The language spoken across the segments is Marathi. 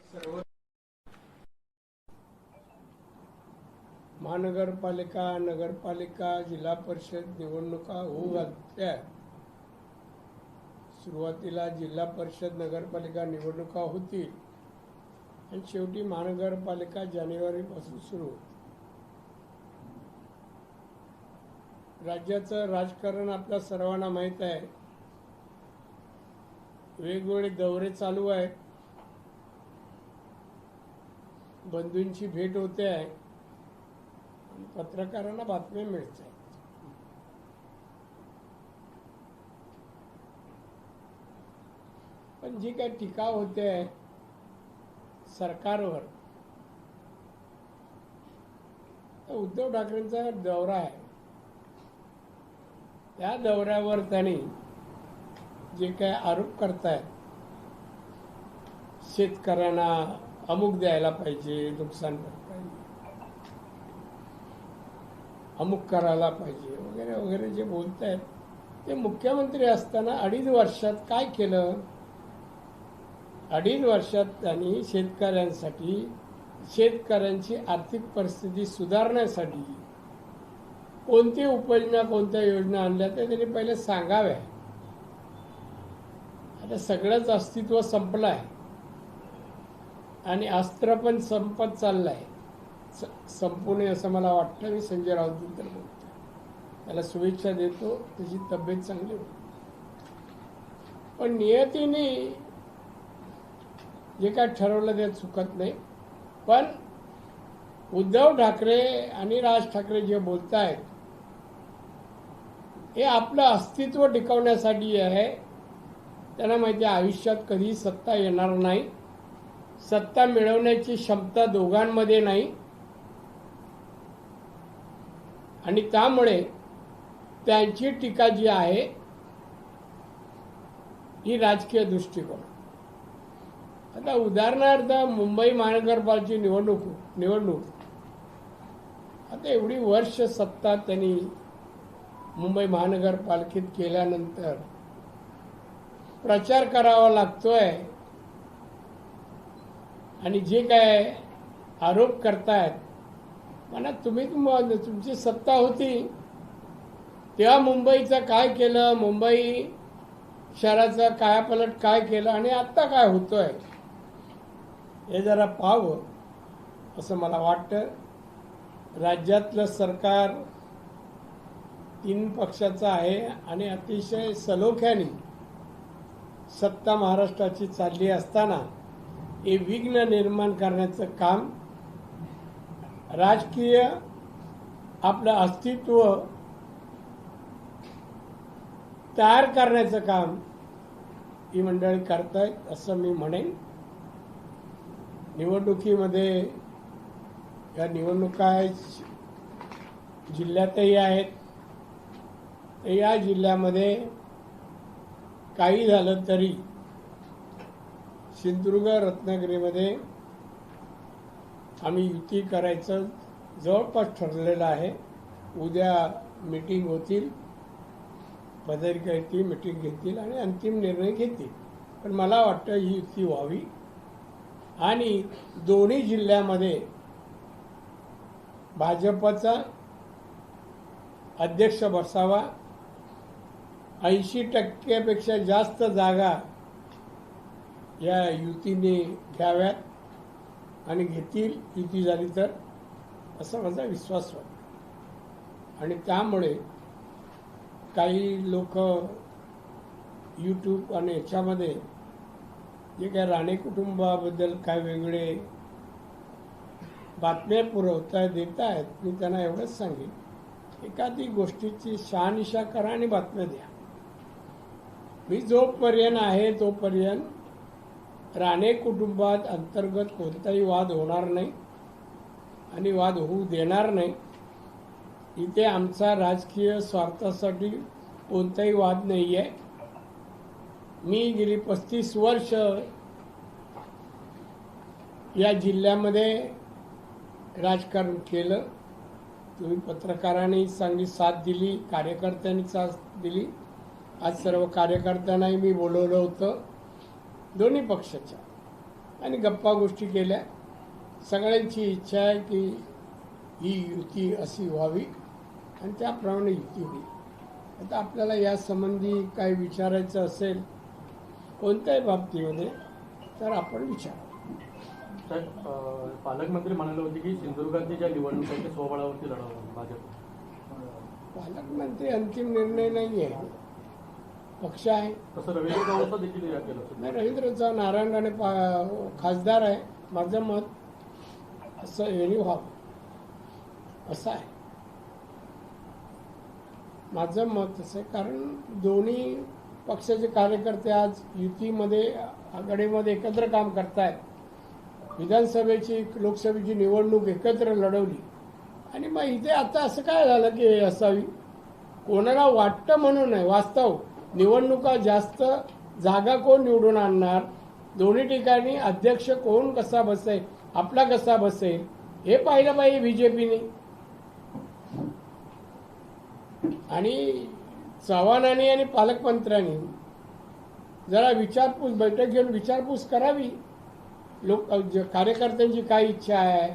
सर्व महानगरपालिका, नगरपालिका, जिल्हा परिषद निवडणुका होऊ घातल्या. सुरुवातीला जिल्हा परिषद नगरपालिका निवडणुका होतील आणि शेवटी महानगरपालिका जानेवारीपासून सुरू होईल. राज्याचं राजकारण आपल्या सर्वांना माहीत आहे. वेगवेगळे दौरे चालू आहेत, बंधूंची भेट होते आहे, पत्रकारांना बातम्या मिळत आहेत. पण जी काही टीका होते आहे सरकारवर, उद्धव ठाकरेंचा दौरा आहे. त्या दौऱ्यावर त्यांनी जे काही आरोप करतायत, शेतकऱ्यांना अमुक द्यायला पाहिजे, नुकसान भरपाई अमुक करायला पाहिजे वगैरे वगैरे जे बोलत आहेत, ते मुख्यमंत्री असताना 2.5 वर्षात काय केलं? 2.5 वर्षात त्यांनी शेतकऱ्यांसाठी, शेतकऱ्यांची आर्थिक परिस्थिती सुधारण्यासाठी कोणती उपाययोजना, कोणत्या योजना आणल्या ते त्यांनी पहिले सांगाव्या. आता सगळंच अस्तित्व संपलं आहे आणि अस्त्र पण संपत चाललं आहे. संपू नये असं मला वाटतं. मी संजय राऊत तर बोलतो, त्याला शुभेच्छा देतो, त्याची तब्येत चांगली होती. पण नियतीने जे काय ठरवलं ते चुकत नाही. पण उद्धव ठाकरे आणि राज ठाकरे जे बोलत आहेत हे आपलं अस्तित्व टिकवण्यासाठी आहे. त्यांना माहिती आहे आयुष्यात कधी सत्ता येणार नाही, सत्ता मिळवण्याची क्षमता दोघांमध्ये नाही, आणि त्यामुळे त्यांची टीका जी आहे ही राजकीय दृष्टिकोन. आता उदाहरणार्थ मुंबई महानगरपालिकेची निवडणूक आता एवढी वर्ष सत्ता त्यांनी मुंबई महानगरपालिकेत केल्यानंतर प्रचार करावा लागतोय आणि जे काय आरोप करतायत, म्हणा तुम्ही तुमची सत्ता होती तेव्हा मुंबईचं काय केलं, मुंबई शहराचा कायापालट काय केलं आणि आता काय होतोय हे जरा पाहावं असं मला वाटतं. राज्यातलं सरकार 3 पक्षाचं आहे आणि अतिशय सलोख्याने सत्ता महाराष्ट्राची चालली असताना हे विघ्न निर्माण करण्याचं काम, राजकीय आपलं अस्तित्व तयार करण्याचं काम ही मंडळी करतायत असं मी म्हणेन. निवडणुकीमध्ये या निवडणुका जिल्ह्यातही आहेत. या जिल्ह्यामध्ये काही झालं तरी सिंधुदुर्ग, रत्नागिरीमध्ये आम्ही युती करायचं जवळपास ठरलेलं आहे. उद्या मीटिंग होतील, पदाधिकारी मीटिंग घेतील आणि अंतिम निर्णय घेतील. पण मला वाटतं ही युती व्हावी आणि दोन्ही जिल्ह्यामध्ये भाजपचा अध्यक्ष बसावा. 80% जास्त जागा या युतीने घ्याव्यात आणि घेतील युती झाली तर, असा माझा विश्वास वाटतो. आणि त्यामुळे काही लोक यूट्यूब आणि याच्यामध्ये जे काय राणे कुटुंबाबद्दल काय वेगळे बातम्या देत आहेत, मी त्यांना एवढंच सांगेन, एखादी गोष्टीची शहानिशा करा आणि बातम्या द्या. मी जोपर्यंत आहे तोपर्यंत राणे कुटुंबात अंतर्गत कोणताही वाद होणार नाही आणि वाद होऊ देणार नाही. इथे आमचा राजकीय स्वार्थासाठी कोणताही वाद नाही आहे. मी गेली 35 वर्ष या जिल्ह्यामध्ये राजकारण केलं. तुम्ही पत्रकारांनी चांगली साथ दिली, कार्यकर्त्यांनी साथ दिली. आज सर्व कार्यकर्त्यांनाही मी बोलवलं होतं दोन्ही पक्षाच्या. आणि गप्पा गोष्टी केल्या. सगळ्यांची इच्छा आहे की ही युती अशी व्हावी आणि त्याप्रमाणे युती होईल. आता आपल्याला यासंबंधी काही विचारायचं असेल कोणत्याही बाबतीमध्ये तर आपण विचारू. साहेब, पालकमंत्री म्हणाले होते की सिंधुदुर्गातली ज्या निवडणूक आहे ते स्वबळावरती लढवणार भाजप. पालकमंत्री अंतिम निर्णय नाही आहे, पक्ष आहे. तसं रवींद्र चव्हाण देखील या केलं. नाही, रवींद्र चव्हाण नारायण राणे खासदार आहे. माझं मत असं यांनी व्हावं असं आहे. माझं मत असं आहे, कारण दोन्ही पक्षाचे कार्यकर्ते आज युतीमध्ये आघाडीमध्ये एकत्र काम करतायत. विधानसभेची लोकसभेची निवडणूक एकत्र लढवली आणि मग इथे आता असं काय झालं की असावी. कोणाला वाटतं म्हणून नाही, वास्तव निवडणुका जास्त जागा कोण निवडून आणणार, दोन्ही ठिकाणी अध्यक्ष कोण कसा बसेल, आपला कसा बसेल हे पाहिलं पाहिजे बीजेपीने. आणि चव्हाणांनी आणि पालकमंत्र्यांनी जरा विचारपूस बैठक घेऊन विचारपूस करावी. कार्यकर्त्यांची काय इच्छा आहे,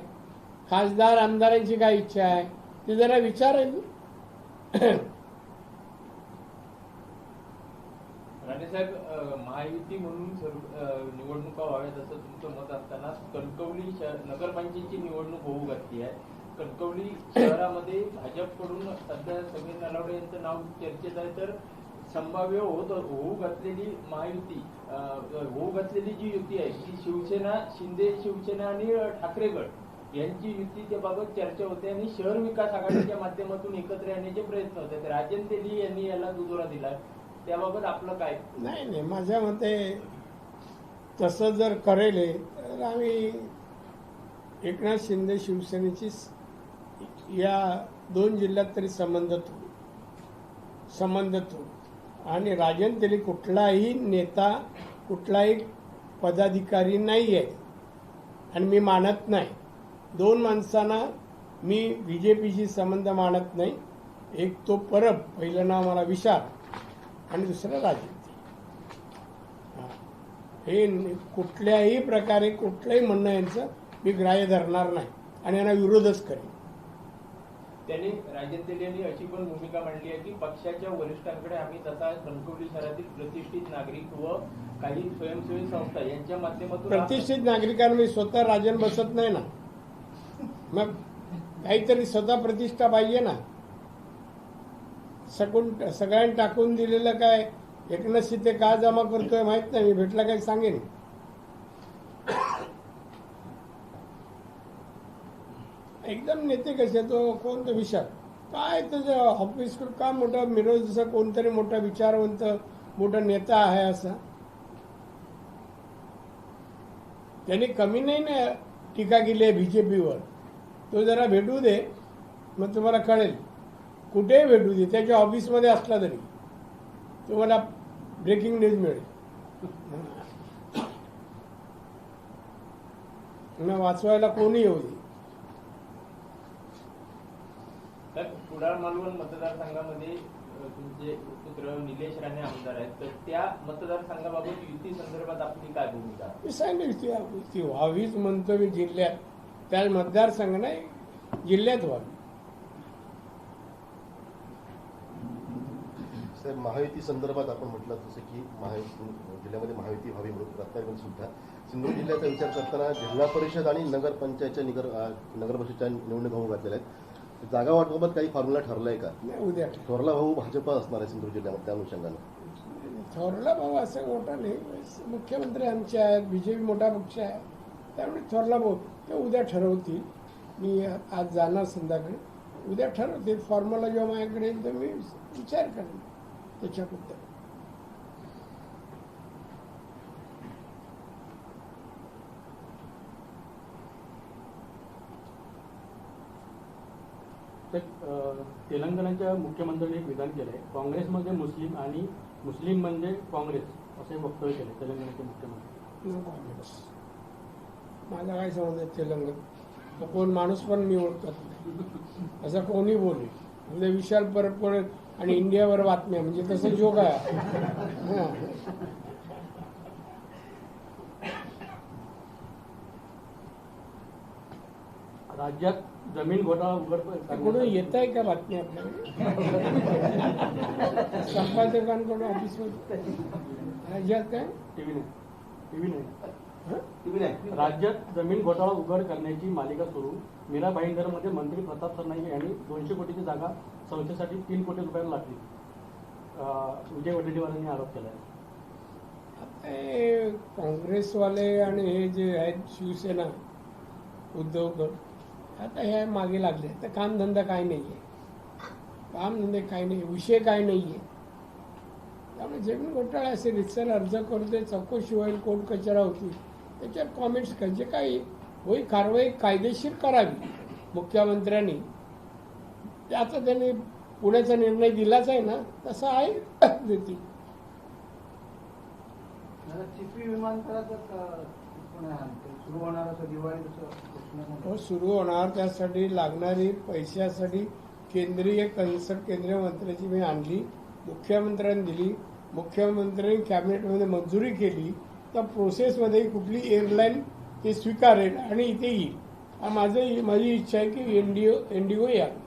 खासदार आमदारांची काय इच्छा आहे ते जरा विचारेल. राणेसाहेब, महायुती म्हणून निवडणुका व्हाव्यात असं तुमचं मत असताना कणकवली नगरपंचायतची निवडणूक होऊ घातली आहे. कणकवली शहरामध्ये भाजपकडून सध्या समीर नलावडे यांचं नाव चर्चेत आहे, तर संभाव्य होऊ घातलेली महायुती होऊ घातलेली जी युती आहे ती शिवसेना, शिंदे शिवसेना आणि ठाकरे गट यांची युती त्याबाबत चर्चा होते आणि शहर विकास आघाडीच्या माध्यमातून एकत्र येण्याचे प्रयत्न होते. राजन तेली यांनी याला दुजोरा दिला, त्याबाबत आपलं काय? नाही, माझ्या मते तसं जर करेल तर आम्ही एकनाथ शिंदे शिवसेनेची या 2 जिल्ह्यात तरी संबंध तोडू आणि राजन तेली कुठलाही नेता, कुठलाही पदाधिकारी नाही आहे आणि मी मानत नाही. 2 माणसांना मी बीजेपीशी संबंध मानत नाही. एक तो परब, पहिलं नाव मला विशाल आणि दुसरं राजन. हे कुठल्याही प्रकारे कुठलंही म्हणणं यांचं मी ग्राह्य धरणार नाही आणि यांना विरोधच करेन. त्यांनी राजन तेली यांनी अशी पण भूमिका मांडली आहे की पक्षाच्या वरिष्ठांकडे आम्ही तसा कणकवली शहरातील प्रतिष्ठित नागरिक व काही स्वयंसेवी संस्था यांच्या माध्यमातून प्रतिष्ठित नागरिकांना स्वतः राजन बसत नाही ना, मग काहीतरी स्वतः प्रतिष्ठा पाहिजे ना. सगळ्यांनी टाकून दिलेलं काय एकनाथ शिंदे का जमा करतोय माहित नाही, मी भेटला काही सांगेन. एकदम नेते कसे, तो कोणतं विचार काय त्याच्या ऑफिस का मोठा मिरज जसा कोणतरी मोठा विचारवंत मोठा नेता आहे असा. त्यांनी कमी नाही ना टीका केली आहे बीजेपीवर. तो जरा भेटू दे, मग तुम्हाला कळेल. कुठेही भेटू दे, त्याच्या ऑफिसमध्ये असला तरी तुम्हाला ब्रेकिंग न्यूज मिळेल. मग वाचवायला कोणी येऊ दे. कुडाळ मालवण मतदारसंघामध्ये तुमचे पुत्र निलेश राणे आमदार आहेत, तर त्या मतदारसंघाबाबत युती संदर्भात आपली काय भूमिका? मी सांगितलं युती व्हावीच म्हणतो मी. जिल्ह्यात त्या मतदारसंघ नाही, जिल्ह्यात व्हावी. साहेब, महायुती संदर्भात आपण म्हटलं जसं की जिल्ह्यामध्ये महायुती व्हावी म्हणून रत्नागिरीत सुद्धा सिंधुदुर्ग जिल्ह्याचा विचार करताना जिल्हा परिषद आणि नगरपंचायतच्या नगरपरिषदच्या निवडणूक होऊ घातलेल्या आहेत. जागा वाटपाबाबत काही फॉर्म्युला ठरलाय का? उद्या थोरला भाऊ भाजप असणार आहे सिंधुदुर्ग जिल्ह्यामध्ये, त्या अनुषंगानं. थोरला भाऊ असं मोठा नाही, मुख्यमंत्री आमचे आहेत, बीजेपी मोठा पक्ष आहे, त्यामुळे थोरला भाऊ ते उद्या ठरवतील. मी आज जाणार संध्याकाळी, उद्या ठरवतील. फॉर्म्युला जेव्हा माझ्याकडे येईल तर मी विचार करेन त्याच्याबद्दल. तेलंगणाच्या मुख्यमंत्र्यांनी एक विधान केलंय, काँग्रेसमध्ये मुस्लिम आणि मुस्लिम म्हणजे काँग्रेस असे वक्तव्य केले तेलंगणाचे मुख्यमंत्री. काँग्रेस माझा काय समज तेलंगण, तो कोण माणूस पण मी ओळखत नाही. असं कोणी बोले म्हणजे विशाल परब आणि इंडियावर बातम्या म्हणजे तसं जोग आहे. राज्यात जमीन घोटाळा उघड कुठून येत आहे का बातमी आपल्याकडे? संपादकांकडून ऑफिसमध्ये राज्यात काय टीव्ही नाही. राज्यात जमीन घोटाळा उघड करण्याची मालिका सुरू. मीरा भाईंदरमध्ये मंत्री प्रताप सरनाईक यांनी 200 कोटीची जागा संस्थेसाठी 3 कोटी रुपयांना लागली. विजय वडेट्टीवारांनी आरोप केला आहे. हे काँग्रेसवाले आणि हे जे आहेत शिवसेना उद्धव गट आता हे मागे लागले. तर कामधंदा काय नाही आहे, कामधंदे काय नाही, विषय काय नाही आहे. त्यामुळे जमीन घोटाळा असेल, रितसर अर्ज करते, चौकशी होईल, कोर्ट कचरा होती, त्याच्यावर कॉमेंट्स जे काही होईल कारवाई कायदेशीर करावी मुख्यमंत्र्यांनी. ते आता त्यांनी पुण्याचा निर्णय दिलाच आहे ना, तसा आहे देतील. चिपी विमानतळाचं सुरू होणार असं दिवाळी हो सुरू होणार. त्यासाठी लागणारी पैशासाठी केंद्रीय मंत्र्याची मी आणली, मुख्यमंत्र्यांनी दिली, मुख्यमंत्र्यांनी कॅबिनेटमध्ये मंजुरी केली. त्या प्रोसेसमध्ये कुठली एअरलाईन ते स्वीकारेल आणि इथे येईल. माझी इच्छा आहे की इंडिगो यावी.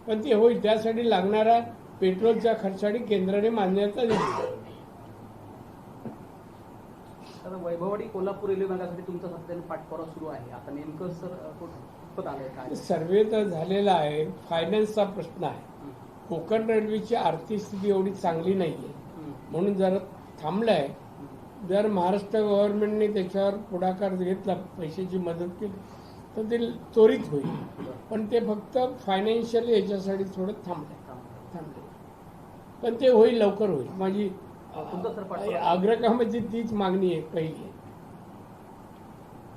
पण ते होईल त्यासाठी लागणारा पेट्रोलच्या खर्चासाठी केंद्राने मान्यता दिली. तर वैभववाडी कोल्हापूर रेल्वे मार्गासाठी तुमचा सध्याने पाठपुरावा सुरू आहे. आता नेमकं सर कुठं आलंय काय? सर्वे तर झालेला आहे, फायनान्सचा प्रश्न आहे. कोकण रेल्वेची आर्थिक स्थिती एवढी चांगली नाही आहे, म्हणून जरा थांबलंय. जर महाराष्ट्र गव्हर्नमेंटने त्याच्यावर पुढाकार घेतला, पैशाची मदत केली तर ते त्वरित होईल. पण ते फक्त फायनान्शियली याच्यासाठी थोडं थांबले. पण ते होईल, लवकर होईल. माझी आग्रहामध्ये तीच मागणी आहे पहिली.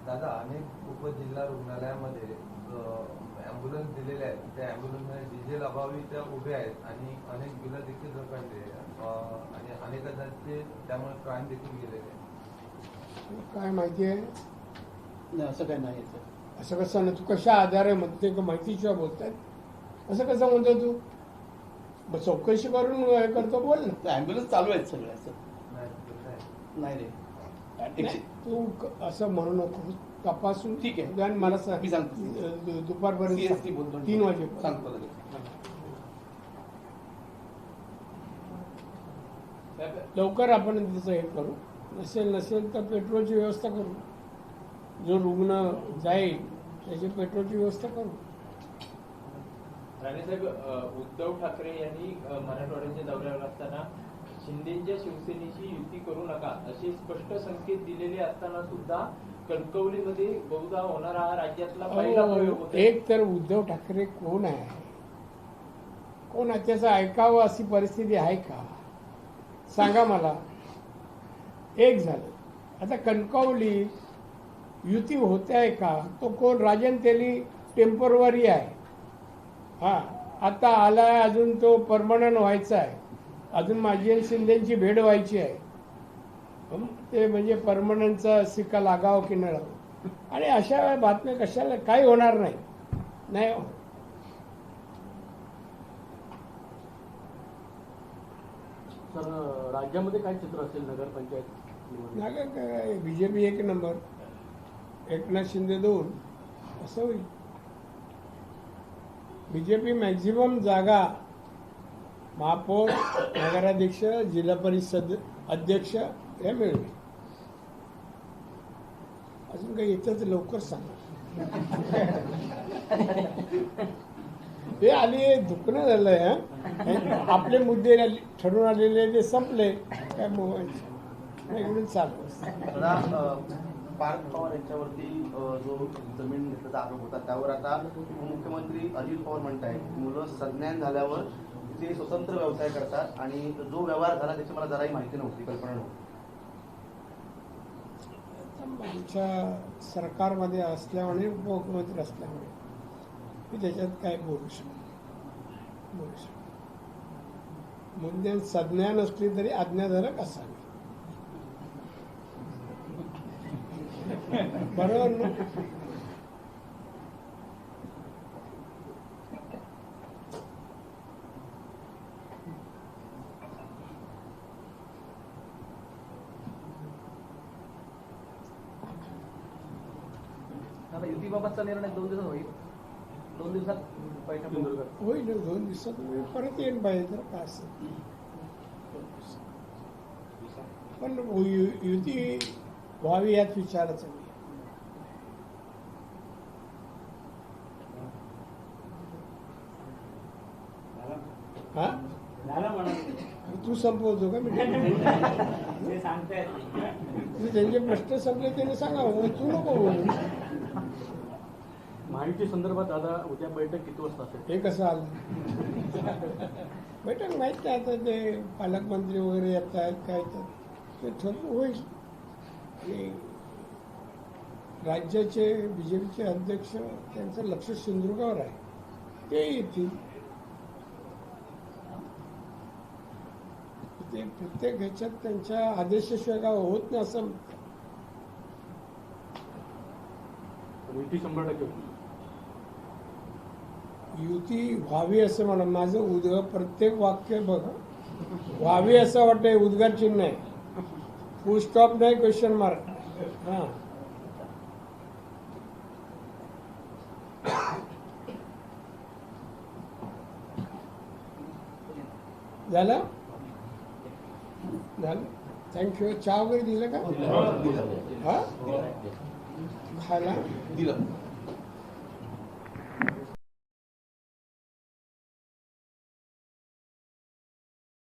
दादा, अनेक उपजिल्हा रुग्णालयामध्ये ॲम्ब्युलन्स दिलेले आहेत, त्या ॲम्ब्युलन्समध्ये डिझेल अभावी त्या उभ्या आहेत आणि अनेक बिलं देखील रखडले आणि अनेकांचे त्यामुळे प्राण देखील गेलेले आहेत. काय माहिती आहे? नाही, असं काही नाही. असं कसं नाही? तू कशा आधारे म्हणते का? माहितीशिवाय बोलतात असं कसं म्हणतो तू? मग चौकशी करून हे करतो, बोल ना. ॲम्ब्युलन्स चालू आहेत सगळ्या. नाही रे, नाही, तू असं म्हणू नको. तपासून ठीक आहे. आणि मला मी सांगतो. दुपारपर्यंत बोलतो 3 वाजेपर्यंत सांगतो लगेच. लवकर आपण त्याचं हे करू. नसेल तर पेट्रोलची व्यवस्था करू. जो रुग्ण जाईल त्याची पेट्रोलची व्यवस्था करू. राणेसाहेब, उद्धव ठाकरे यांनी मराठवाड्याच्या दौऱ्यावर असताना शिंदेच्या शिवसेनेशी युती करू नका असे स्पष्ट संकेत दिलेले असताना सुद्धा कणकवलीमध्ये बहुधा होणारा हा राज्यातला पहिला प्रयोग होता. एक तर उद्धव ठाकरे कोण आहे, कोण आहे त्याचं ऐकावं अशी परिस्थिती आहे का? सांगा मला. एक झालं. आता कणकवली युती होते आहे का? तो कोण? राजन तेली टेम्परवरी आहे. हा, आता आलाय, अजून तो परमनंट व्हायचा आहे. अजून माझी आणि शिंदेची भेट व्हायची आहे. ते म्हणजे परमनंटचा सिक्का लागावं की न लागावं. आणि अशा बातम्या कशाला? काही होणार नाही. नाही सर, राज्यामध्ये काय चित्र असेल नगरपंचायत निवडणूक? बीजेपी 1 नंबर, एकनाथ शिंदे 2, असं होईल. बीजेपी मॅक्झिमम जागा महापौर, नगराध्यक्ष, जिल्हा परिषद अध्यक्ष हे मिळेल. अजून काही येतं तर लवकर सांगा. ते आली दुखणं झालंय. आपले मुद्दे ठरून आलेले ते संपले काय इकडून चालू. पार्थ पवार यांच्यावरती जो जमीन घेतल्याचा आरोप होता त्यावर आता उपमुख्यमंत्री अजित पवार म्हणतायत मुलं संज्ञान झाल्यावर ते स्वतंत्र व्यवसाय करतात आणि जो व्यवहार झाला त्याची मला जराही माहिती नव्हती, कल्पना नव्हती. आमच्या सरकारमध्ये असल्यामुळे, उपमुख्यमंत्री असल्यामुळे मी त्याच्यात काय बोलू शकतो. मुद्दे संज्ञा नसली तरी आज्ञाधारक असावी. बरोबर ना? युतीबाबतचा निर्णय 2 दिवसात होईल. 2 दिवसात बैठक होईल. होईल 2 दिवसात मी परत येईन पाहिजे तर काय असेल. पण युती व्हावी यात विचाराचं नाही. हा तू संपवतो का मी त्यांचे प्रश्न संपले त्याने सांगावं, तू नको बोलू. महायुती संदर्भात दादा उद्या बैठक किती वाजता असेल? हे कसं आलं बैठक माहीत नाही. आता ते पालकमंत्री वगैरे येत आहेत काय तर ते ठरवून होईल. आणि राज्याचे बीजेपीचे अध्यक्ष त्यांचं लक्ष सिंधुदुर्गावर आहे, ते येतील. ते प्रत्येक ह्याच्यात त्यांच्या आदेशाशिवाय काय होत नाही असं. युती 100% होईल. युती व्हावी असं म्हणा. माझं उद्गार प्रत्येक वाक्य बघा व्हावी असं वाटतंय. उद्गार चिन्ह आहे, फुल स्टॉप नाही, क्वेश्चन मार्क. हां झालं झालं. थँक्यू. चहा वगैरे दिलं का? हा खायला दिलं.